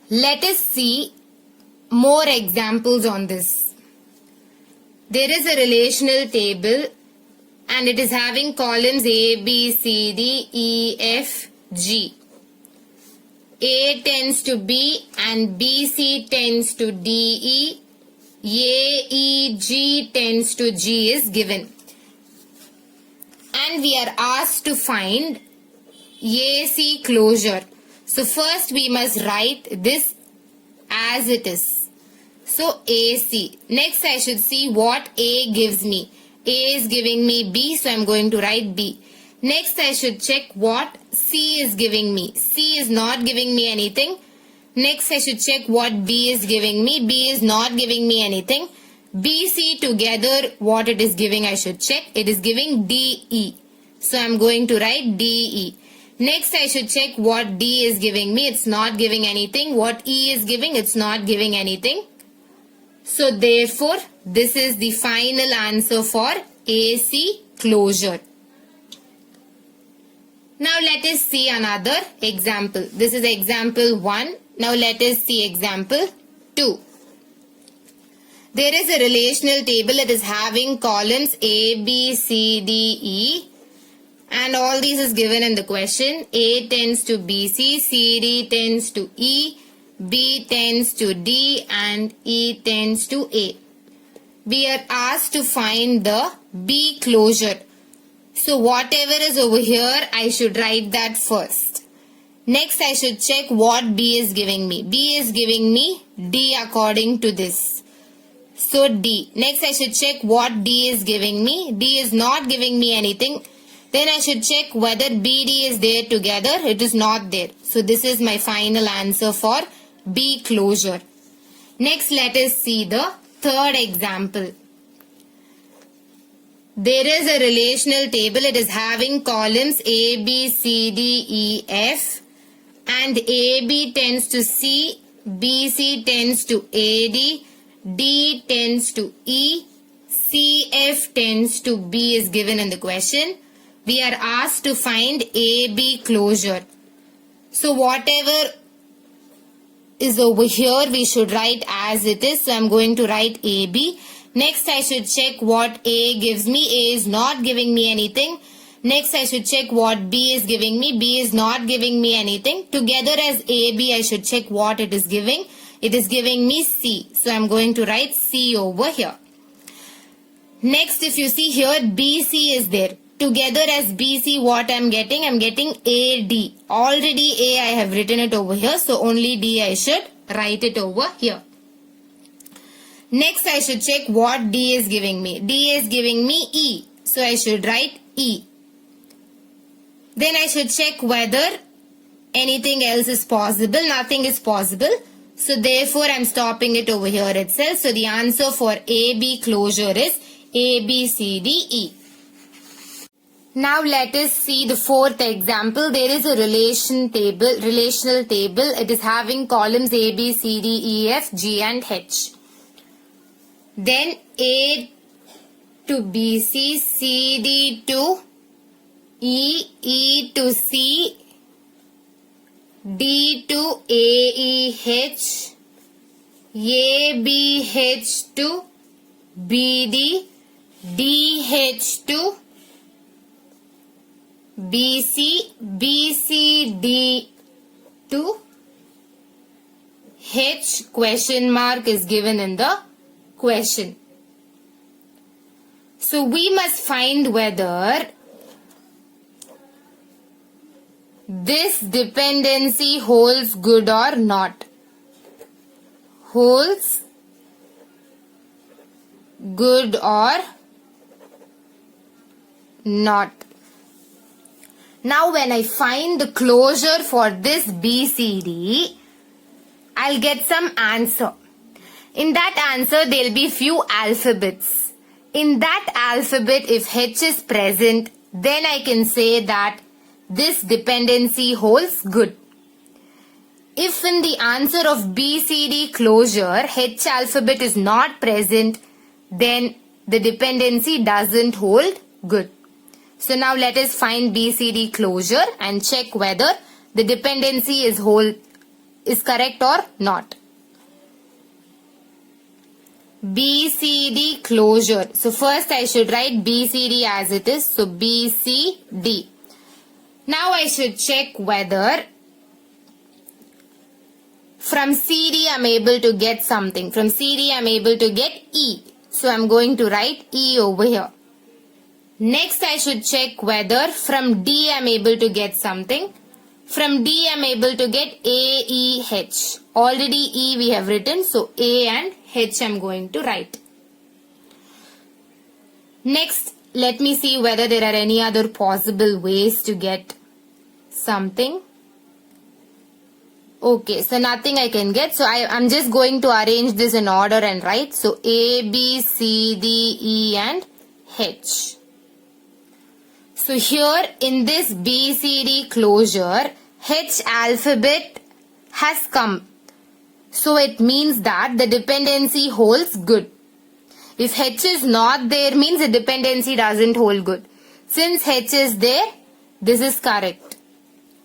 Let us see more examples on this. There is a relational table and it is having columns A, B, C, D, E, F, G. A tends to B and B, C tends to D, E, A, E, G tends to G is given. And we are asked to find AC closure. So first we must write this as it is. So AC. Next I should see what A gives me. A is giving me B, so I'm going to write B. Next I should check what C is giving me. C is not giving me anything. Next I should check what B is giving me. B is not giving me anything. B, C together, what it is giving I should check. It is giving D, E. So I'm going to write D, E. Next I should check what D is giving me. It's not giving anything. What E is giving, it's not giving anything. So therefore, this is the final answer for AC closure. Now let us see another example. This is example 1. Now let us see example 2. There is a relational table that is having columns A, B, C, D, E. And all these is given in the question. A tends to BC, CD tends to E, B tends to D and E tends to A. We are asked to find the B closure. So whatever is over here, I should write that first. Next I should check what B is giving me. B is giving me D according to this. So D. Next I should check what D is giving me. D is not giving me anything. Then I should check whether BD is there together. It is not there. So this is my final answer for B closure. Next let us see the third example. There is a relational table. It is having columns A, B, C, D, E, F. And AB tends to C, BC tends to AD, D tends to E, CF tends to B is given in the question. We are asked to find AB closure. So whatever is over here, we should write as it is. So I'm going to write AB. Next I should check what A gives me. A is not giving me anything. Next I should check what B is giving me. B is not giving me anything. Together as AB I should check what it is giving. It is giving me C. So I'm going to write C over here. Next if you see here BC is there. Together as BC what I'm getting AD. Already A I have written it over here. So only D I should write it over here. Next I should check what D is giving me. D is giving me E. So I should write E. Then I should check whether anything else is possible. Nothing is possible. So therefore I'm stopping it over here itself. So the answer for AB closure is A, B, C, D, E. Now let us see the fourth example. There is a relational table. It is having columns A, B, C, D, E, F, G and H. Then A to BC, CD to E, E to C, D to AEH, ABH to BD, DH to BC, BCD to H question mark is given in the question. So we must find whether this dependency holds good or not. Holds good or not. Now when I find the closure for this BCD, I'll get some answer. In that answer, there will be few alphabets. In that alphabet, if H is present, then I can say that this dependency holds good. If in the answer of BCD closure, H alphabet is not present, then the dependency doesn't hold good. So now let us find BCD closure and check whether the dependency is hold is correct or not. BCD closure. So first I should write BCD as it is. So BCD. Now I should check whether from CD I'm able to get something. From CD I'm able to get E. So I'm going to write E over here. Next I should check whether from D I'm able to get something. From D I'm able to get A, E, H. Already E we have written, so A and H I'm going to write. Next, let me see whether there are any other possible ways to get something. Okay, so nothing I can get. So I'm just going to arrange this in order and write. So A, B, C, D, E and H. So here in this BCD closure, H alphabet has come. So it means that the dependency holds good. If H is not there, means the dependency doesn't hold good. Since H is there, this is correct.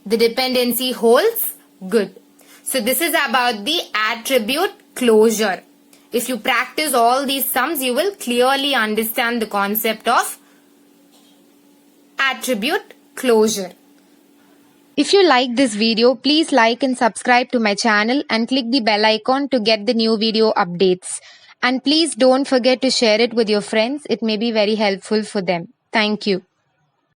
The dependency holds good. So this is about the attribute closure. If you practice all these sums, you will clearly understand the concept of attribute closure. If you like this video, please like and subscribe to my channel and click the bell icon to get the new video updates. And please don't forget to share it with your friends. It may be very helpful for them. Thank you.